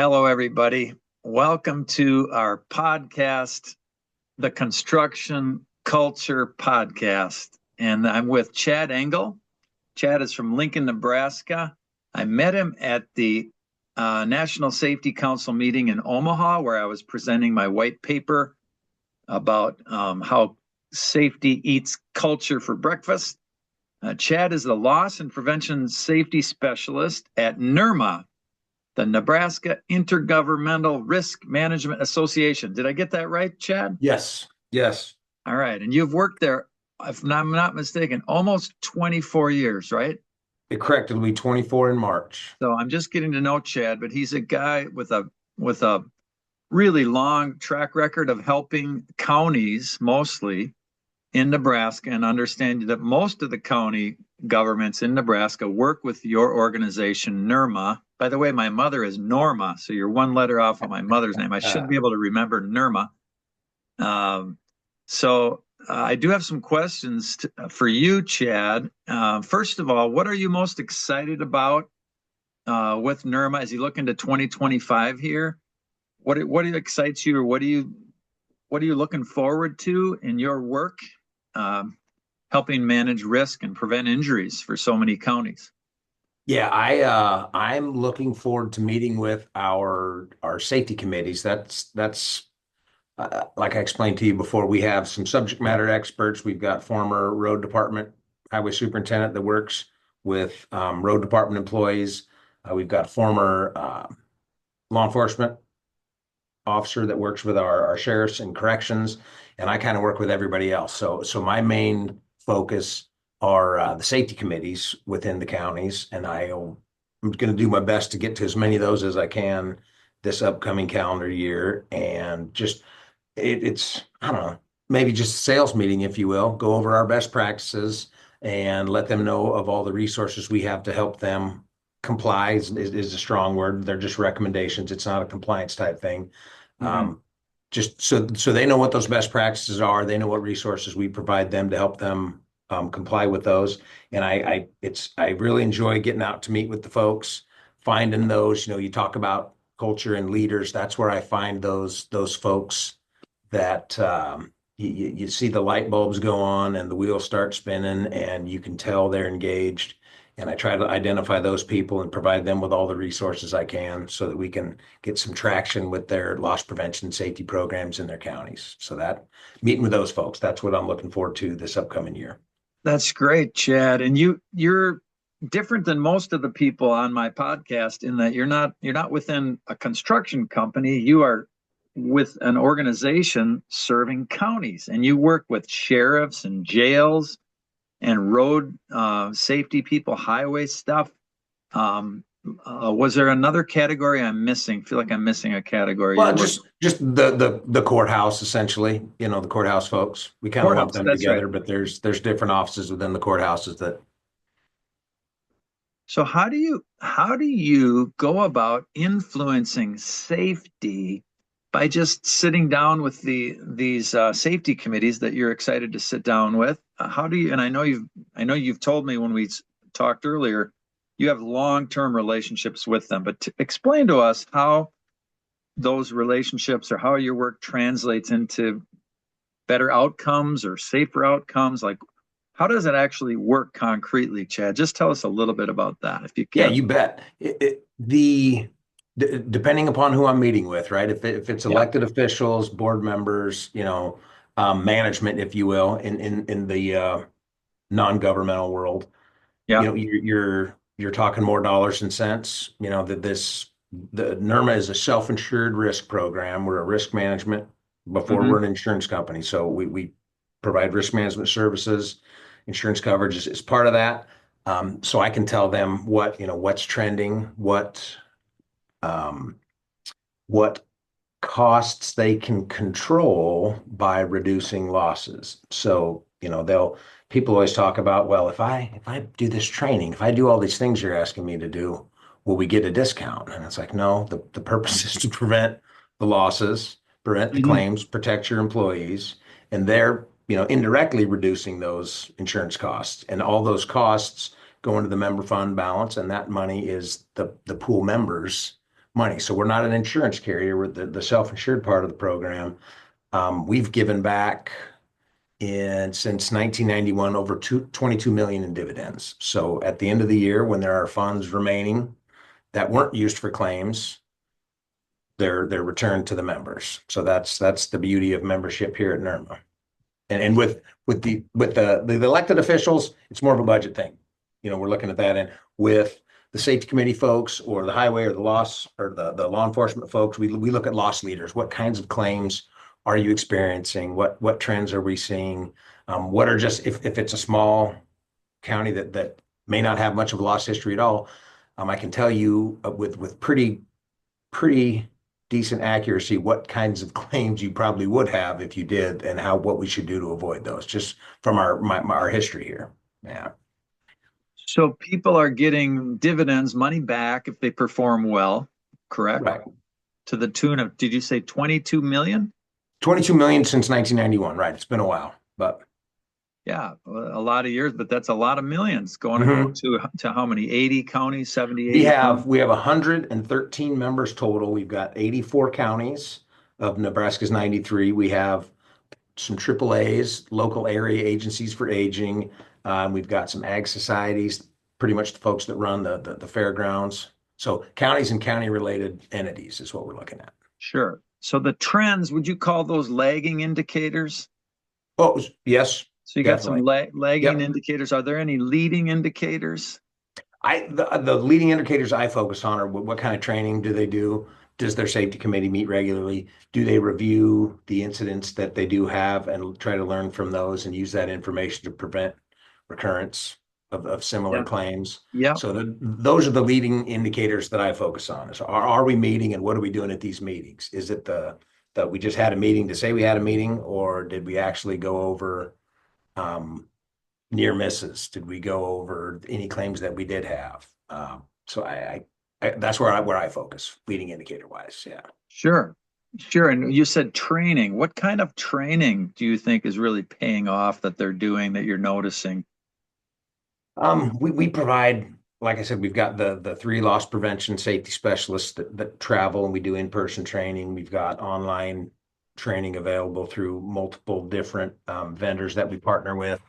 Hello, everybody. Welcome to our podcast, the Construction Culture Podcast. And I'm with Chad Engle. Chad is from Lincoln, Nebraska. I met him at the National Safety Council meeting in Omaha, where I was presenting my white paper about how safety eats culture for breakfast. Chad is the Loss and Prevention Safety Specialist at NIRMA, the Nebraska Intergovernmental Risk Management Association. Did I get that right, Chad? Yes. Yes. All right. And you've worked there, if I'm not mistaken, almost 24 years, right? Correct. It'll be 24 in March. So I'm just getting to know Chad, but he's a guy with a really long track record of helping counties, mostly in Nebraska, and understanding that most of the county governments in Nebraska work with your organization, NIRMA. By the way, my mother is Norma, so you're one letter off of my mother's name. I should be able to remember NIRMA. I do have some questions for you, Chad. First of all, what are you most excited about with NIRMA as you look into 2025 here? What excites you, or what are you looking forward to in your work, helping manage risk and prevent injuries for so many counties? Yeah, I'm looking forward to meeting with our safety committees. That's like I explained to you before, we have some subject matter experts. We've got former road department highway superintendent that works with road department employees. We've got former law enforcement officer that works with our sheriffs and corrections, and I kind of work with everybody else. So my main focus are the safety committees within the counties, and I'm going to do my best to get to as many of those as I can this upcoming calendar year. And just it's I don't know, maybe just a sales meeting, if you will, go over our best practices and let them know of all the resources we have to help them. Comply is a strong word. They're just recommendations. It's not a compliance type thing. Mm-hmm. Just so they know what those best practices are. They know what resources we provide them to help them comply with those. And I really enjoy getting out to meet with the folks, finding those. You talk about culture and leaders. That's where I find those folks that you see the light bulbs go on and the wheels start spinning, and you can tell they're engaged. And I try to identify those people and provide them with all the resources I can so that we can get some traction with their loss prevention safety programs in their counties. So that meeting with those folks, that's what I'm looking forward to this upcoming year. That's great, Chad. And you're different than most of the people on my podcast in that you're not within a construction company. You are with an organization serving counties, and you work with sheriffs and jails and road safety people, highway stuff. Was there another category I'm missing? I feel like I'm missing a category. Well, just the courthouse, essentially. The courthouse folks. We kind of lump them together, right. But there's different offices within the courthouses that. So how do you go about influencing safety by just sitting down with these safety committees that you're excited to sit down with? How do you? And I know you've told me when we talked earlier, you have long-term relationships with them. But explain to us how those relationships or how your work translates into better outcomes or safer outcomes. Like, how does it actually work concretely, Chad? Just tell us a little bit about that, if you can. Yeah, you bet. Depending upon who I'm meeting with, right? If it's elected officials, board members, management, if you will, in the non-governmental world, you're talking more dollars and cents. The NIRMA is a self-insured risk program. We're a risk management before we're an insurance company, so we provide risk management services. Insurance coverage is part of that. So I can tell them what's trending, what costs they can control by reducing losses. So, people always talk about, well, if I do this training, if I do all these things you're asking me to do, will we get a discount? And it's like, no, the purpose is to prevent the losses, prevent the claims, protect your employees, and they're, indirectly reducing those insurance costs, and all those costs go into the member fund balance, and that money is the pool members' money. So we're not an insurance carrier. We're the self-insured part of the program. We've given back since 1991 over 22 million in dividends. So at the end of the year, when there are funds remaining that weren't used for claims, they're returned to the members. So that's the beauty of membership here at NIRMA. And with the elected officials, it's more of a budget thing. We're looking at that. And with the safety committee folks or the highway or the loss or the law enforcement folks, we look at loss leaders. What kinds of claims are you experiencing? What trends are we seeing? What are just if it's a small county that may not have much of a loss history at all, I can tell you with pretty decent accuracy what kinds of claims you probably would have if you did, and what we should do to avoid those, just from our history here. Yeah. So people are getting dividends, money back if they perform well, correct? Right. To the tune of, did you say 22 million? 22 million since 1991. Right. It's been a while, but Yeah, a lot of years, but that's a lot of millions going Mhm. to how many? 80 counties, 70, we 80 have counties? we have 113 members total. We've got 84 counties of Nebraska's 93. We have some AAAs, local area agencies for aging. We've got some ag societies, pretty much the folks that run the fairgrounds. So counties and county related entities is what we're looking at. Sure. So the trends, would you call those lagging indicators? Oh, yes, So you got some definitely. lagging Yep. indicators. Are there any leading indicators? The leading indicators I focus on are what kind of training do they do? Does their safety committee meet regularly? Do they review the incidents that they do have and try to learn from those and use that information to prevent recurrence of similar Yeah. claims? Yeah. So those are the leading indicators that I focus on. Is are we meeting, and what are we doing at these meetings? Is it that we just had a meeting to say we had a meeting, or did we actually go over um, near misses? Did we go over any claims that we did have? So that's where I focus, leading indicator wise. Yeah. Sure. Sure. And you said training. What kind of training do you think is really paying off that they're doing that you're noticing? We provide, like I said, we've got the three loss prevention safety specialists that travel, and we do in-person training. We've got online training available through multiple different vendors that we partner with.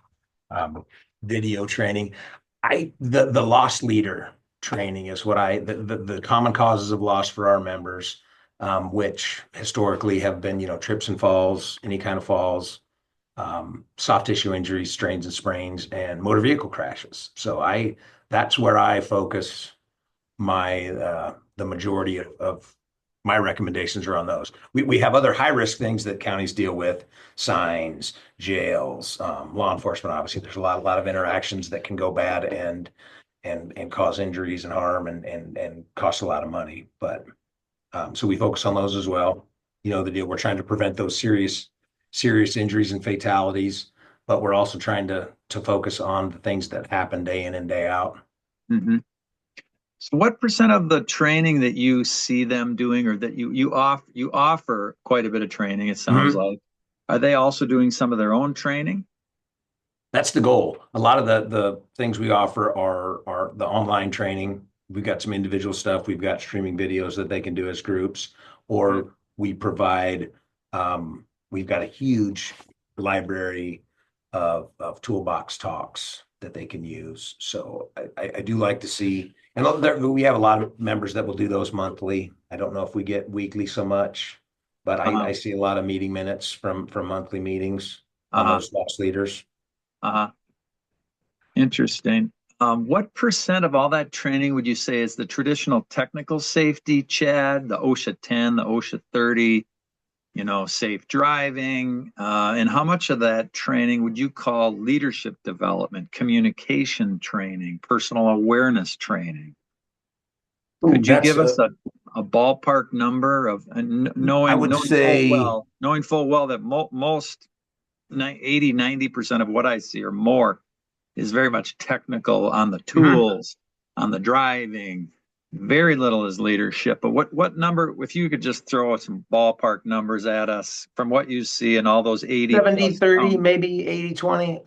Um, Video training. The loss leader training is what the common causes of loss for our members, which historically have been, trips and falls, any kind of falls, soft tissue injuries, strains and sprains, and motor vehicle crashes. So that's where I focus the majority of my recommendations are on those. We have other high risk things that counties deal with: signs, jails, law enforcement. Obviously, there's a lot of interactions that can go bad and cause injuries and harm and cost a lot of money. But so we focus on those as well. The deal, we're trying to prevent those serious injuries and fatalities, but we're also trying to focus on the things that happen day in and day out. Hmm. So what percent of the training that you see them doing or that you offer quite a bit of training, it sounds Mhm. like, are they also doing some of their own training? That's the goal. A lot of the things we offer are the online training. We've got some individual stuff. We've got streaming videos that they can do as groups, or we provide. We've got a huge library of toolbox talks that they can use. So I do like to see, and we have a lot of members that will do those monthly. I don't know if we get weekly so much, but Uh-huh. I see a lot of meeting minutes from monthly meetings on Uh-huh. those loss leaders. Uh-huh. Interesting. What percent of all that training would you say is the traditional technical safety, Chad, the OSHA 10, the OSHA 30, safe driving? And how much of that training would you call leadership development, communication training, personal awareness training? Ooh, Could you that's give us a ballpark number of I knowing would say knowing full well that most 80, 90% of what I see or more is very much technical on the mhm. tools, on the driving. Very little is leadership. But what number, if you could just throw some ballpark numbers at us from what you see in all those 80 70, plus 30, counties? maybe 80, 20.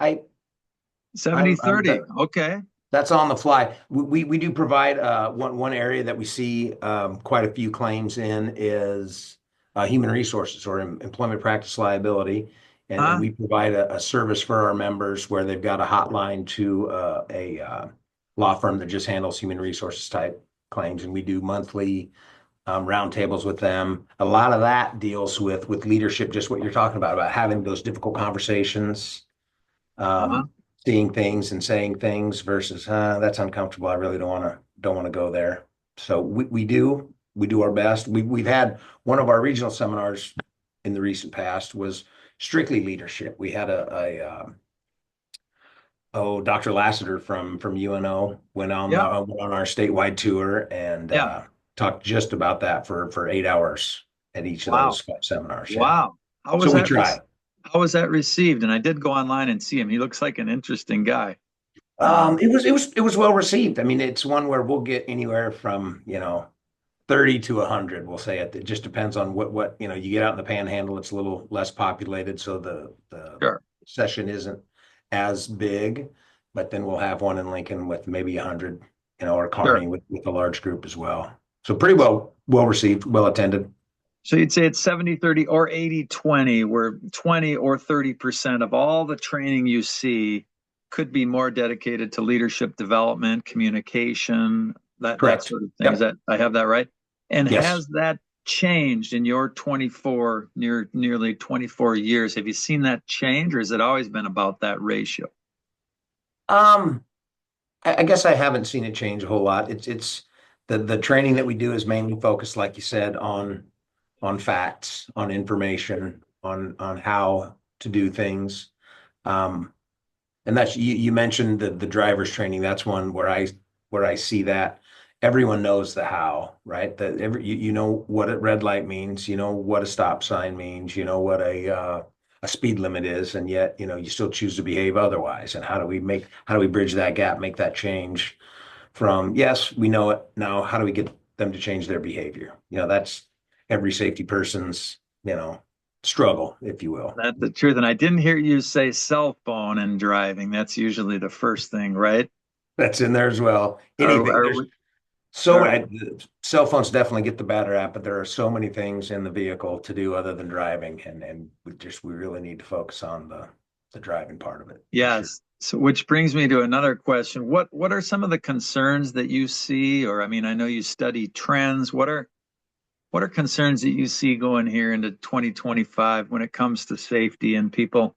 70, I'm 30. Okay. That's on the fly. We do provide one area that we see quite a few claims in is human resources or employment practice liability. And Huh? we provide a service for our members where they've got a hotline to a law firm that just handles human resources type claims. And we do monthly roundtables with them. A lot of that deals with leadership, just what you're talking about having those difficult conversations, Huh? um, seeing things and saying things versus that's uncomfortable. I really don't want to go there. So we do our best. We've had one of our regional seminars in the recent past was strictly leadership. We had Dr. Lassiter from UNO Yeah. went on our statewide tour and Yeah. talked just about that for 8 hours at each of Wow. those seminars. Yeah. Wow. How So was we that? try. How was that received? And I did go online and see him. He looks like an interesting guy. It was well received. I mean, it's one where we'll get anywhere from 30 to 100. We'll say it. It just depends on what you get out in the Panhandle. It's a little less populated, so the Sure. session isn't as big. But then we'll have one in Lincoln with maybe 100, or Sure. Kearney with a large group as well. So pretty well received, well attended. So you'd say it's 70-30 or 80-20, where 20 or 30% of all the training you see could be more dedicated to leadership development, communication, that Correct. sort of thing. Is Yep. that I have that right? And Yes. has that changed in your nearly 24 years? Have you seen that change, or has it always been about that ratio? Um, I guess I haven't seen it change a whole lot. It's the training that we do is mainly focused, like you said, on facts, on information, on how to do things. Um, and that's you mentioned the driver's training. That's one where I see that everyone knows the how, right? That you know what a red light means, you know what a stop sign means, you know what a speed limit is, and yet you still choose to behave otherwise. And how do we bridge that gap, make that change from yes, we know it now. How do we get them to change their behavior? That's every safety person's struggle, if you will. That's the truth. And I didn't hear you say cell phone and driving. That's usually the first thing, right? That's in there as well. Anything. Are There's we? so Are, many cell phones definitely get the bad rap, but there are so many things in the vehicle to do other than driving, and we really need to focus on the driving part of it for sure. Yes. So, which brings me to another question. What are some of the concerns that you see, or I mean, I know you study trends. What are concerns that you see going here into 2025 when it comes to safety and people,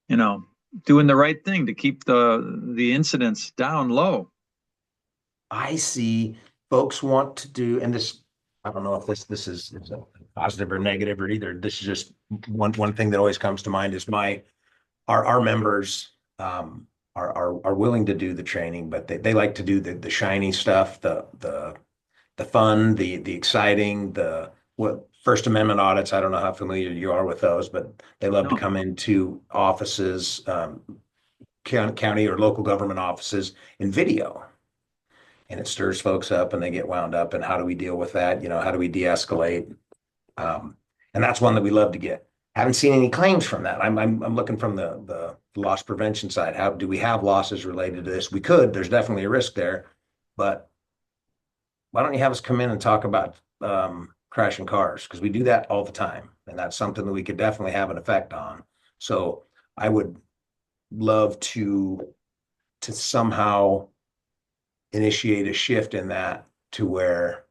you know, doing the right thing to keep the incidents down low? I see folks want to do, and this I don't know if this is a positive or negative or either. This is just one thing that always comes to mind is our members are willing to do the training, but they like to do the shiny stuff, the fun, the exciting, the what First Amendment audits. I don't know how familiar you are with those, but they love to No. come into offices, county or local government offices in video. And it stirs folks up and they get wound up. And how do we deal with that? How do we de-escalate? Um, and that's one that we love to get. Haven't seen any claims from that. I'm looking from the loss prevention side. How do we have losses related to this? We could. There's definitely a risk there, but why don't you have us come in and talk about crashing cars? Because we do that all the time, and that's something that we could definitely have an effect on. So I would love to somehow initiate a shift in that to where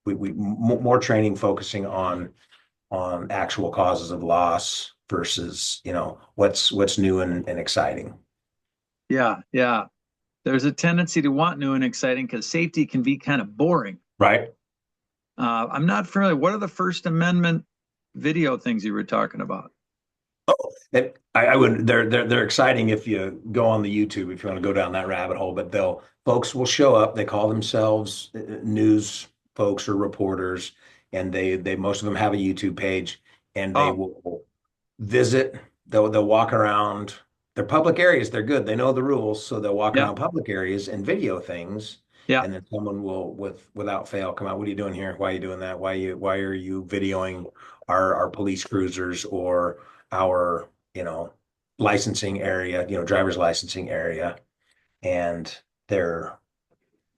more training focusing on actual causes of loss versus what's new and exciting. Yeah, yeah. There's a tendency to want new and exciting because safety can be kind of boring. Right. I'm not familiar. What are the First Amendment video things you were talking about? I would they're exciting if you go on the YouTube if you want to go down that rabbit hole, but folks will show up. They call themselves news folks or reporters, and they most of them have a YouTube page, and they Oh, will visit. They'll walk around. They're public areas. They're good. They know the rules, so they'll walk yeah, around public areas and video things. yeah. And then someone will, without fail, come out. What are you doing here? Why are you doing that? Why are you videoing our police cruisers or our licensing area, driver's licensing area? and their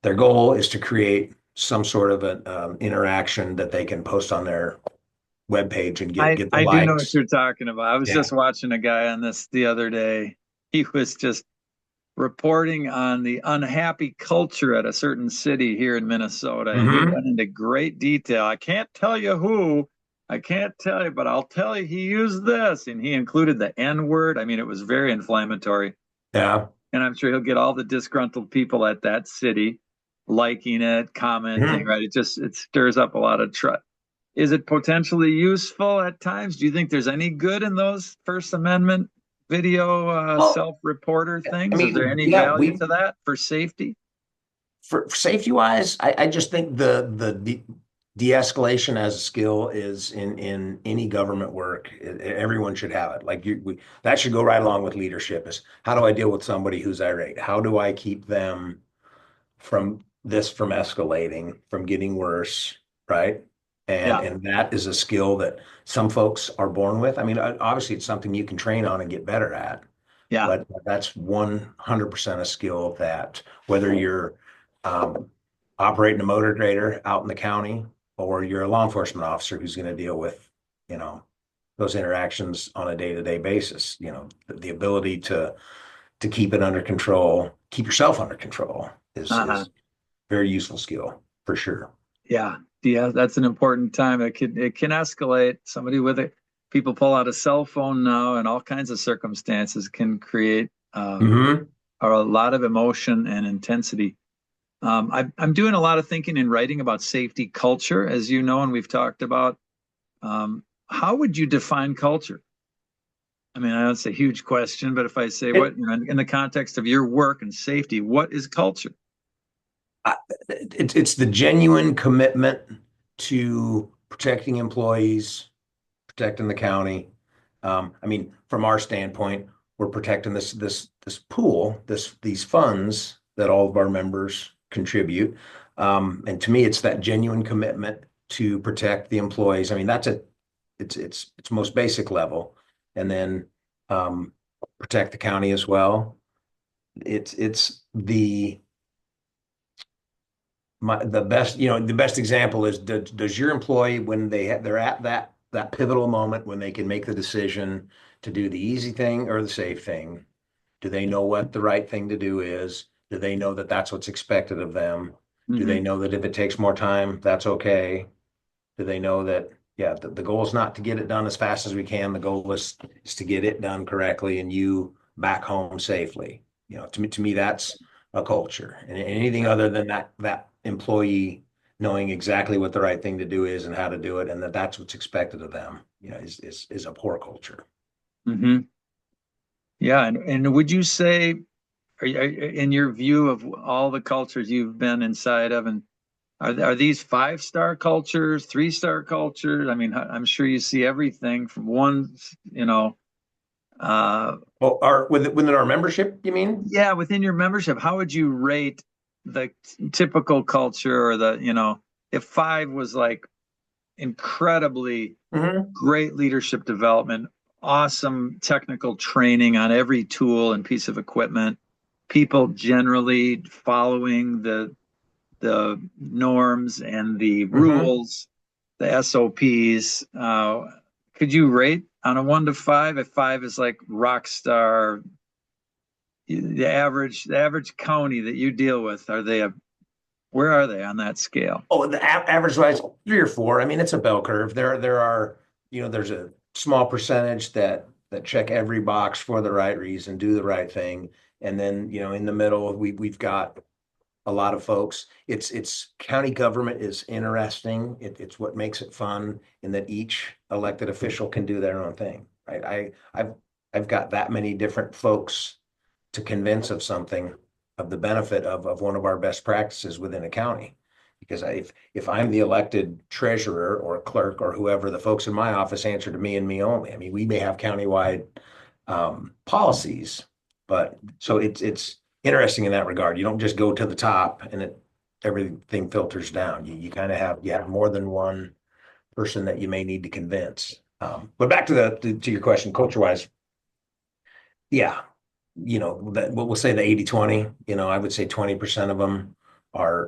goal is to create some sort of an interaction that they can post on their webpage and get the I do know what likes. you're talking about. I was Yeah. just watching a guy on this the other day. He was just reporting on the unhappy culture at a certain city here in Minnesota, and he Hmm. went into great detail. I can't tell you who, I can't tell you, but I'll tell you he used this, and he included the N word. I mean, it was very inflammatory, Yeah. and I'm sure he'll get all the disgruntled people at that city liking it, commenting, Mhm. right? It stirs up a lot of trust. Is it potentially useful at times? Do you think there's any good in those First Amendment video Well, self-reporter I things? Is there mean, any yeah, value to that for safety? for safety wise, I just think the de-escalation as a skill is in any government work. Everyone should have it. Like that should go right along with leadership. Is how do I deal with somebody who's irate? How do I keep them from escalating, from getting worse, right? And Yeah, and that is a skill that some folks are born with. I mean, obviously, it's something you can train on and get better at, yeah, but that's 100% a skill that whether you're um, operating a motor grader out in the county or you're a law enforcement officer who's going to deal with, you know, those interactions on a day-to-day basis, the ability to keep it under control, keep yourself under control uh-huh. is very useful skill for sure. Yeah, yeah. That's an important time. It can escalate. Somebody with it, people pull out a cell phone now, and all kinds of circumstances can create Hmm. a lot of emotion and intensity. I'm doing a lot of thinking and writing about safety culture, as you know, and we've talked about. How would you define culture? I mean, I know it's a huge question, but if I say It, what, in the context of your work and safety, what is culture? it's the genuine commitment to protecting employees, protecting the county. I mean, from our standpoint, we're protecting this pool, these funds that all of our members contribute. And to me, it's that genuine commitment to protect the employees. I mean, it's most basic level, and then um, protect the county as well. It's the best, the best example is does your employee when they're at that pivotal moment when they can make the decision to do the easy thing or the safe thing, do they know what the right thing to do is? Do they know that that's what's expected of them? Do they Hmm. know that if it takes more time, that's okay? Do they know that, yeah, the goal is not to get it done as fast as we can. The goal is to get it done correctly and you back home safely. To me, that's a culture. And anything other than that employee knowing exactly what the right thing to do is and how to do it, and that's what's expected of them, is a poor culture. Hmm. Yeah, and would you say, in your view of all the cultures you've been inside of, and are these five-star cultures, three-star cultures? I mean, I'm sure you see everything from one, uh, Well, within our membership, you mean? yeah, within your membership, how would you rate the typical culture or if five was like incredibly Hmm. great leadership development, awesome technical training on every tool and piece of equipment, people generally following the norms and the Hmm. rules, the SOPs. Could you rate on a 1 to 5? If five is like rock star, the average county that you deal with, where are they on that scale? Oh, the average size 3 or 4. I mean, it's a bell curve. There are, there's a small percentage that check every box for the right reason, do the right thing, and then in the middle we've got a lot of folks. It's county government is interesting. It's what makes it fun in that each elected official can do their own thing, right? I've got that many different folks to convince of something, of the benefit of one of our best practices within a county. Because if I'm the elected treasurer or clerk or whoever, the folks in my office answer to me and me only. I mean, we may have countywide policies, but so it's interesting in that regard. You don't just go to the top and everything filters down. You kind of have more than one person that you may need to convince. But back to your question, culture wise, yeah. that what we'll say the 80-20, I would say 20% of them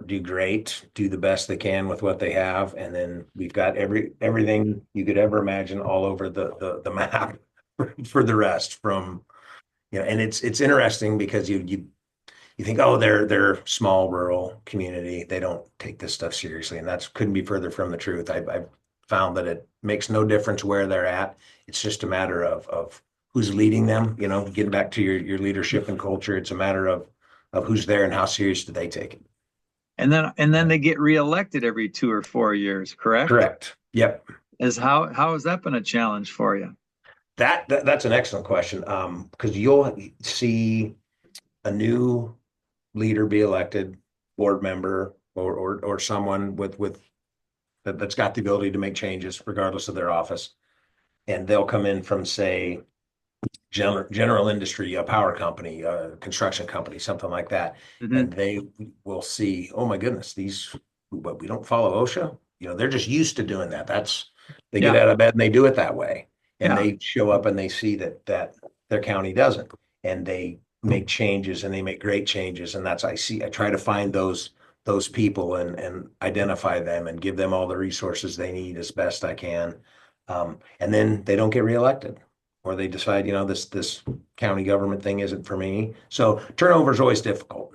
do great, do the best they can with what they have. And then we've got everything you could ever imagine all over the map for the rest from, and it's interesting because you think, oh, they're small rural community. They don't take this stuff seriously. And that's couldn't be further from the truth. I've found that it makes no difference where they're at. It's just a matter of who's leading them, getting back to your leadership and culture. It's a matter of who's there and how serious do they take it. And then they get reelected every 2 or 4 years, correct? Correct. Yep. How has that been a challenge for you? That's an excellent question. Because you'll see a new leader be elected, board member, or someone with that's got the ability to make changes regardless of their office. And they'll come in from, say, general industry, a power company, a construction company, something like that. Mm-hmm. And they will see, oh my goodness, but we don't follow OSHA. They're just used to doing that. They get Yeah, out of bed and they do it that way. And yeah. they show up and they see that their county doesn't. And they make changes and they make great changes. And I try to find those people and identify them and give them all the resources they need as best I can. And then they don't get reelected, or they decide, this county government thing isn't for me. So turnover is always difficult.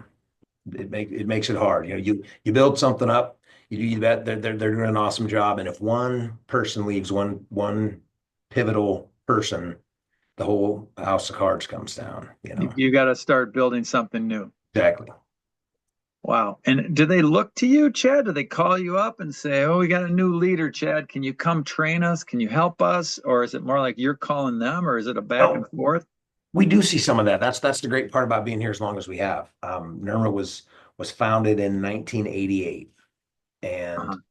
It makes it hard. You build something up, you do that. They're doing an awesome job, and if one person leaves, one pivotal person, the whole house of cards comes down. You got to start building something new. Exactly. Wow. And do they look to you, Chad? Do they call you up and say, "Oh, we got a new leader, Chad. Can you come train us? Can you help us?" Or is it more like you're calling them, or is it a back and No, forth? we do see some of that. That's the great part about being here as long as we have. NIRMA was founded in 1988, Uh-huh. and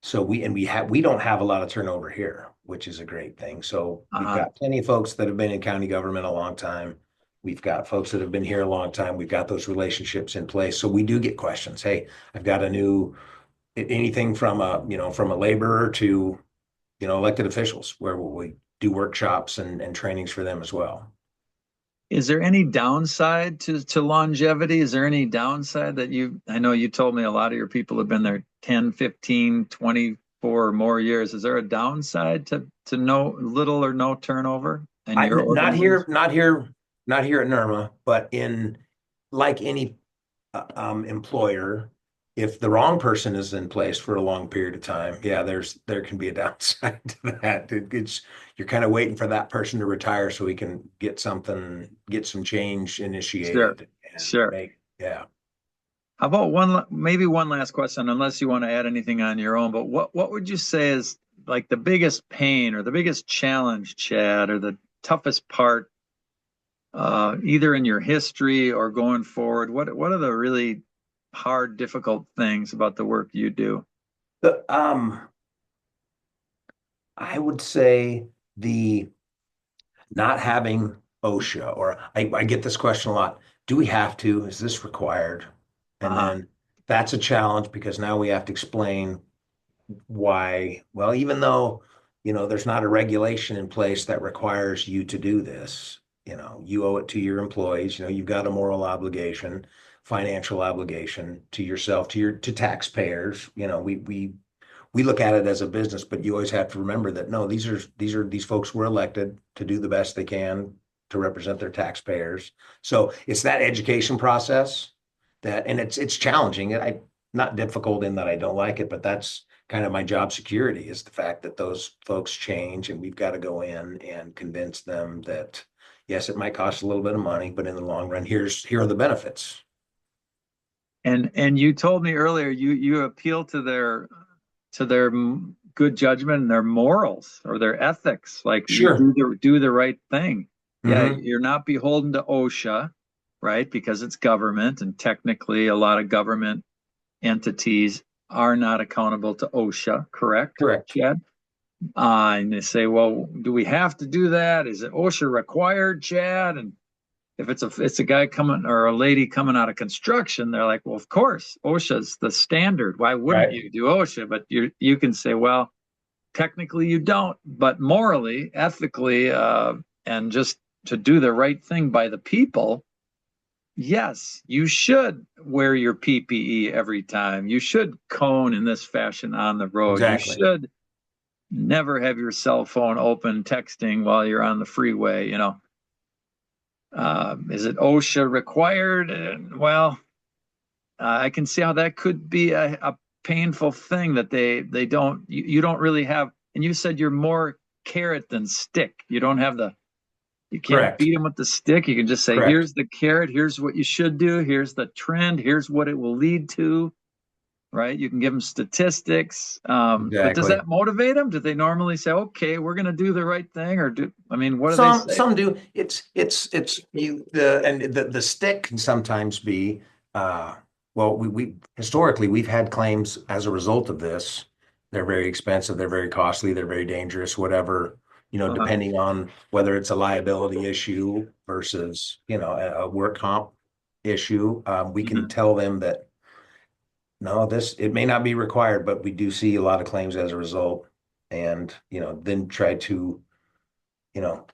so we don't have a lot of turnover here, which is a great thing. So we've Uh-huh. got plenty of folks that have been in county government a long time. We've got folks that have been here a long time. We've got those relationships in place. So we do get questions. Hey, I've got anything from a laborer to, elected officials, where we do workshops and trainings for them as well. Is there any downside to longevity? Is there any downside that I know you told me a lot of your people have been there 10, 15, 24 or more years. Is there a downside to no little or no turnover in your Not organization? here, not here at NIRMA, but in like any employer, if the wrong person is in place for a long period of time, yeah, there can be a downside to that. You're kind of waiting for that person to retire so we can get some change Sure, initiated and sure. make, yeah. How about maybe one last question, unless you want to add anything on your own, but what would you say is like the biggest pain or the biggest challenge, Chad, or the toughest part, either in your history or going forward? What are the really hard, difficult things about the work you do? The, I would say the not having OSHA, or I get this question a lot. Do we have to? Is this required? And Uh, then that's a challenge because now we have to explain why. Well, even though, there's not a regulation in place that requires you to do this, you owe it to your employees. You've got a moral obligation, financial obligation to yourself, to taxpayers. We look at it as a business, but you always have to remember that no, these folks were elected to do the best they can to represent their taxpayers. So it's that education process and it's challenging. Not difficult in that I don't like it, but that's kind of my job security, is the fact that those folks change and we've got to go in and convince them that yes, it might cost a little bit of money, but in the long run, here are the benefits. and you told me earlier you appeal to their good judgment and their morals or their ethics, like you Sure. do the right thing. Yeah, Hmm. you're not beholden to OSHA, right? Because it's government, and technically a lot of government entities are not accountable to OSHA, correct, Correct. Chad? And they say, well, do we have to do that? Is it OSHA required, Chad? And if it's a guy coming or a lady coming out of construction, they're like, well, of course, OSHA's the standard. Why wouldn't Right. you do OSHA? But you can say, well, technically you don't, but morally, ethically, and just to do the right thing by the people, yes, you should wear your PPE every time. You should cone in this fashion on the road. You Exactly. should never have your cell phone open texting while you're on the freeway. Is it OSHA required? Well, I can see how that could be a painful thing that they don't you don't really have. And you said you're more carrot than stick. You don't have you can't Correct. beat them with the stick. You can just say, Correct. here's the carrot, here's what you should do, here's the trend, here's what it will lead to, right? You can give them statistics. But does Exactly. that motivate them? Do they normally say, okay, we're going to do the right thing? I mean, what do they Some say? some do. It's you the and the stick can sometimes be well we historically we've had claims as a result of this. They're very expensive, they're very costly, they're very dangerous, whatever, Uh-huh. depending on whether it's a liability issue versus, a work comp issue. We can Mhm. tell them that no, this it may not be required, but we do see a lot of claims as a result. And, then try to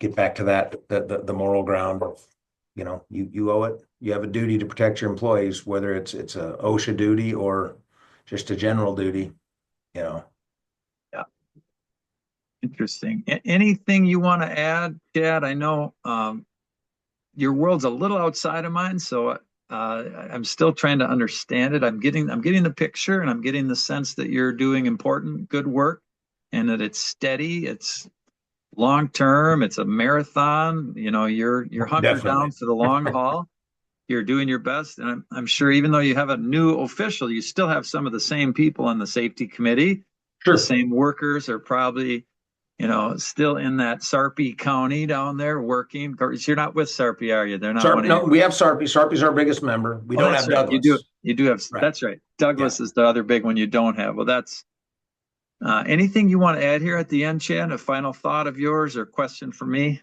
get back to the moral ground of, you owe it. You have a duty to protect your employees, whether it's a OSHA duty or just a general duty, you know. Yeah, interesting. Anything you want to add, Chad? I know your world's a little outside of mine, so I'm still trying to understand it. I'm getting the picture, and I'm getting the sense that you're doing important, good work, and that it's steady, it's long term, it's a marathon. You're hunkered down Definitely. for the long haul. You're doing your best, and I'm sure even though you have a new official, you still have some of the same people on the safety committee. The Sure. same workers are probably still in that Sarpy County down there working. Of course, you're not with Sarpy, are you? They're not one Sarp, of your. no, we have Sarpy. Sarpy's our biggest member. We Oh, don't that's have right. You do. Douglas. You do have. Right. That's right. Yeah. Douglas is the other big one you don't have. Well, that's anything you want to add here at the end, Chad? A final thought of yours or question for me?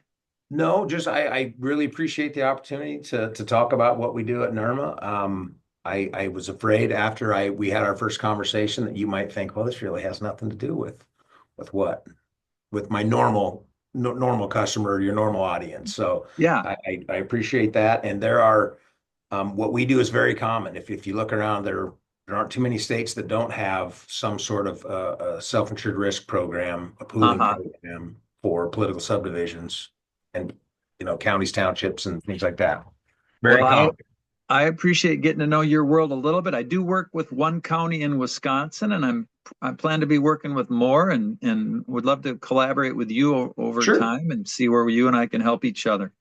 No, just I really appreciate the opportunity to talk about what we do at NIRMA. I was afraid after we had our first conversation that you might think, well, this really has nothing to do with what? With my normal customer, your normal audience. So Yeah. I appreciate that. And there are what we do is very common. If you look around, there aren't too many states that don't have some sort of a self-insured risk program, a pooling Uh-huh. program for political subdivisions and counties, townships, and things like that. Very Well, I common. I appreciate getting to know your world a little bit. I do work with one county in Wisconsin, and I plan to be working with more, and would love to collaborate with you over Sure. time and see where you and I can help each other.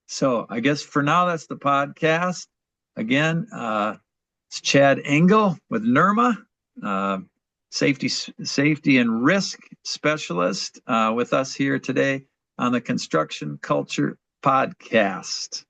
So I guess for now, that's the podcast. Again, it's Chad Engle with NIRMA, uh, safety and risk specialist, with us here today on the Construction Culture Podcast.